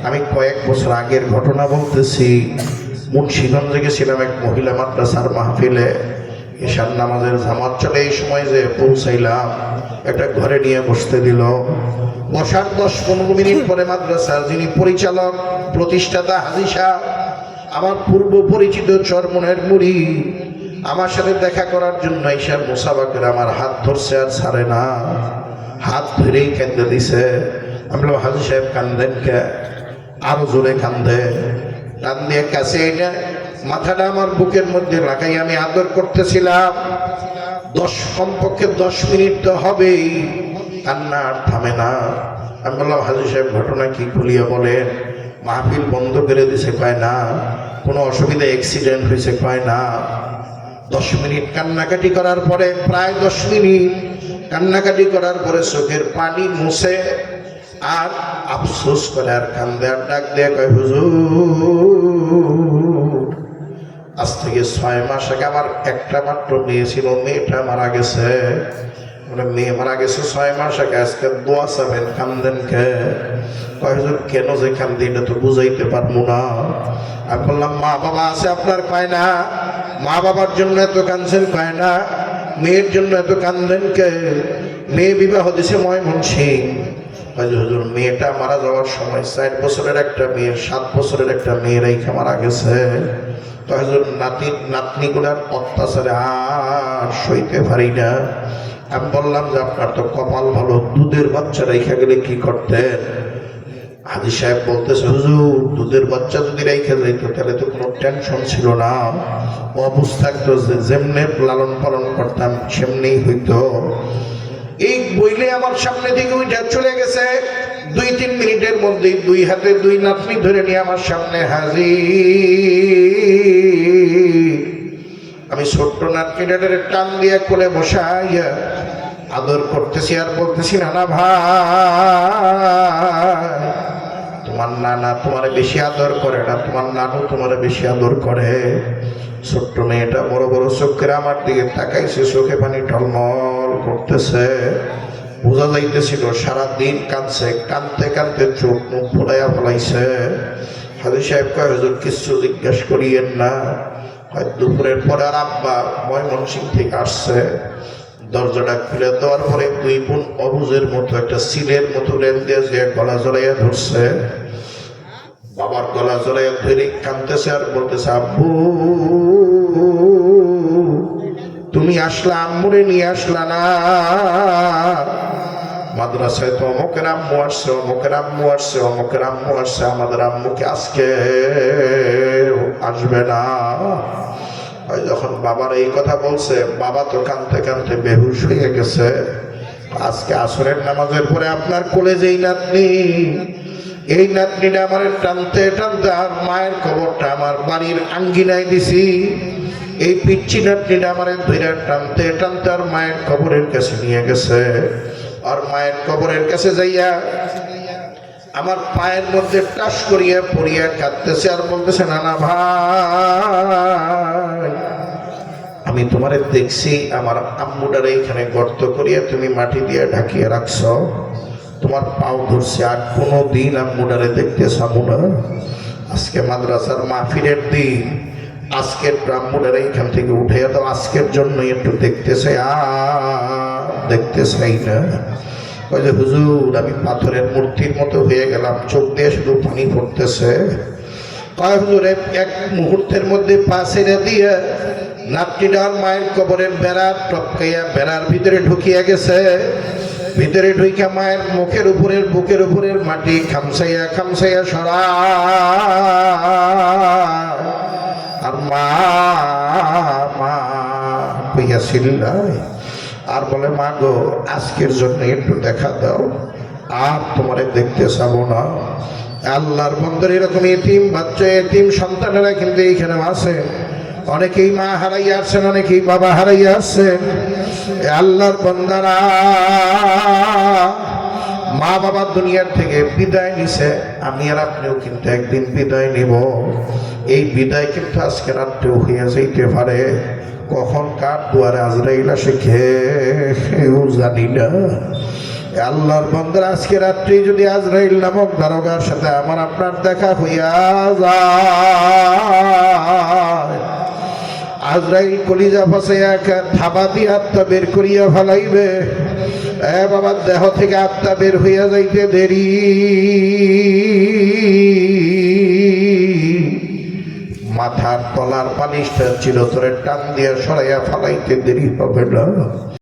আমি কয়েক বছর আগের ঘটনা বলতেছি। মুন্সিগঞ্জে গেছিলাম এক মহিলা মাদ্রাসার মাহফিলে। ঈশার নামাজের জামাত চলে এই সময় যে পৌঁছাইলাম, একটা ঘরে নিয়ে বসতে দিল। বসার 10-15 মিনিট পরে মাদ্রাসার যিনি পরিচালক, প্রতিষ্ঠাতা হাজী সাহেব, আমার পূর্ব পরিচিত চরমনের মুড়ি, আমার সাথে দেখা করার জন্য ঈশার মুসাফা আমার হাত ধরছে আর ছাড়ে না, হাত ধরেই কেঁদে দিছে। আমি বললাম, হাজী সাহেব কান্দেন কে? আরো জোরে কান্দে। কান দিয়ে কাছে এনে মাথাটা আমার বুকের মধ্যে লাগাই আমি আদর করতেছিলাম। কমপক্ষে 10 মিনিট তো হবেই, কান্না আর থামে না। আমি বললাম, হাজী সাহেব ঘটনা কি, খুলিয়ে বলেন। মাহফিল বন্ধ করে দিছে, কয় না। কোনো অসুবিধা, অ্যাক্সিডেন্ট হয়েছে, কয় না। 10 মিনিট কান্নাকাটি করার পরে, প্রায় 10 মিনিট কান্নাকাটি করার পরে চোখের পানি মুছে আর আফসোস করে আর কান্দে আর ডাক দিয়ে কয়, হুজুর আজ থেকে 6 মাস আগে আমার একটা মাত্র মেয়ে ছিল, মেয়েটা মারা গেছে। মেয়ে মারা গেছে 6 মাস আগে, আজকে দোয়া চাবেন, কান্দেন কে? কয়, হুজুর কেন যে কান্দি এটা তো বুঝাইতে পারবো না। আমি বললাম, মা বাবা আছে আপনার? কয় না। মা বাবার জন্য এত কাঁদছেন? কয় না। মেয়ের জন্য এত কান্দেন কে? মেয়ে বিবাহ দিছে ময়মনসিং। হুজুর মেয়েটা মারা যাওয়ার সময় 4 বছরের একটা মেয়ের 7 বছরের একটা মেয়ে রেখে মারা গেছে। তো হুজুর নাতনিগুলার অত্যাচারে আর সইতে পারি না। আমি বললাম যে আপনার তো কপাল ভালো, দুধের বাচ্চা রেখে গেলে কি করতেন? হাজী সাহেব বলতেছে, হুজুর দুধের বাচ্চা যদি রেখে যাইতো তাহলে তো কোনো টেনশন ছিল না, অবুঝ থাকতো, যেমনে লালন পালন করতাম সেমনি হইতো। এই বইলে আমার সামনে দিকে ওইটা চলে গেছে। 2-3 মিনিটের মধ্যেই 2 হাতে 2 নাতনি ধরে নিয়ে আমার সামনে হাজির। আমি ছোট্ট নাতনিটার টান দিয়ে কোলে বসাইয়া আদর করতেছি আর বলতেছি, নানা ভাই, তোমার নানা তোমার বেশি আদর করে না, তোমার নানু তোমার বেশি আদর করে। ছোট্ট মেয়েটা বড় বড় চোখের আমার দিকে তাকাইছে, চোখে পানি টলমল করতেছে। বোঝা যাইতেছিল সারাদিন কাঁদছে, কাঁদতে কাঁদতে চোখ মুখ ফোলাইয়া ফেলাইছে। হাজী সাহেব কয়, হুজুর কিছু জিজ্ঞেস করিয়েন না। দুপুরের পরে আর আব্বা ময়মনসিং থেকে আসছে। দরজাটা খুলে দেওয়ার পরে 2 বোন অবুজের মতো একটা সিলের মতো রেল দিয়ে যে গলা জড়াইয়া ধরছে। বাবার গলা জড়াইয়া ধরে কাঁদতেছে আর বলতেছে, আব্বু তুমি আসলা, আম্মুরে নিয়ে আসলা না। মাদ্রাসায় তো অমুকের আম্মু আসছে, অমুকের আম্মু আসছে, অমুকের আম্মু আসছে, আমাদের আম্মুকে আজকে আসবে না। যখন বাবার এই কথা বলছে, বাবা তো কাঁদতে কাঁদতে বেহুশ হয়ে গেছে। আজকে আসরের নামাজের পরে আপনার কোলে যেই নাতনি, এই নাতনিটা আমার টানতে টানতে আর মায়ের খবরটা আমার বাড়ির আঙ্গিনায় দিছি। এই পিচ্ছি নাতনিটা আমার ধরে টানতে টানতে আর মায়ের কবরের কাছে নিয়ে গেছে। আর মায়ের কবরের কাছে যাইয়া আমার পায়ের মধ্যে টাস করিয়া পড়িয়া কাঁদতেছে আর বলতেছে, নানা ভাই, আমি তোমারে দেখছি আমার আম্মুটারে এখানে গর্ত করিয়া তুমি মাটি দিয়ে ঢাকিয়ে রাখছ, তোমার পাও ধরছে, আর কোনো দিন আম্মুটারে দেখতে চাবো না। আজকে মাদ্রাসার মাহফিলের দিন, আজকের আম্মুটারে এখান থেকে উঠে দাও, আজকের জন্যই একটু দেখতে চাই, আর দেখতে চাই না। ওই যে হুজুর আমি পাথরের মূর্তির মতো হয়ে গেলাম, চোখ দিয়ে শুধু পানি পড়তেছে। কয় হুজুর এক মুহূর্তের মধ্যে পা ছেড়ে দিয়ে নাতনিটার মায়ের কবরের বেড়ার টপকাইয়া বেড়ার ভিতরে ঢুকিয়া গেছে। ভিতরে ঢুকিয়া মায়ের মুখের উপরের বুকের উপরের মাটি খামসাইয়া খামসাইয়া সরা আর মা মা কইয়া চিল্লায় আর বলে, মা গো আজকের জন্য একটু দেখা দাও, আর তোমারে দেখতে চাবো না। আল্লাহর বন্ধুর এরকম এতিম বাচ্চা, এতিম সন্তানেরা কিন্তু এইখানে আছে। অনেকেই মা হারাইয়া আসছেন, অনেকেই বাবা হারাইয়া আসছেন। আল্লাহর বন্দারা মা বাবা দুনিয়ার থেকে বিদায় নিছে, আমি আর আপনিও কিন্তু একদিন বিদায় নিব। এই বিদায় কিন্তু আজকে রাত্রেও হইয়া যাইতে পারে। কখন কার দুয়ারে আজরাইল আসে কেউ জানি না। আল্লাহর বান্দার আজকে রাত্রি যদি আজরাইল নামক দারোগার সাথে আমার আপনার দেখা হইয়া যায়, আজরাইল কলিজা ফাঁসাইয়া থাবা দিয়ে আত্মা বের করিয়া ফেলাইবে। বাবার দেহ থেকে আত্মা বের হইয়া যাইতে দেরি, মাথার তলার পালিশটা চিরতরে টান দিয়া সরাইয়া ফেলাইতে দেরি হবে না।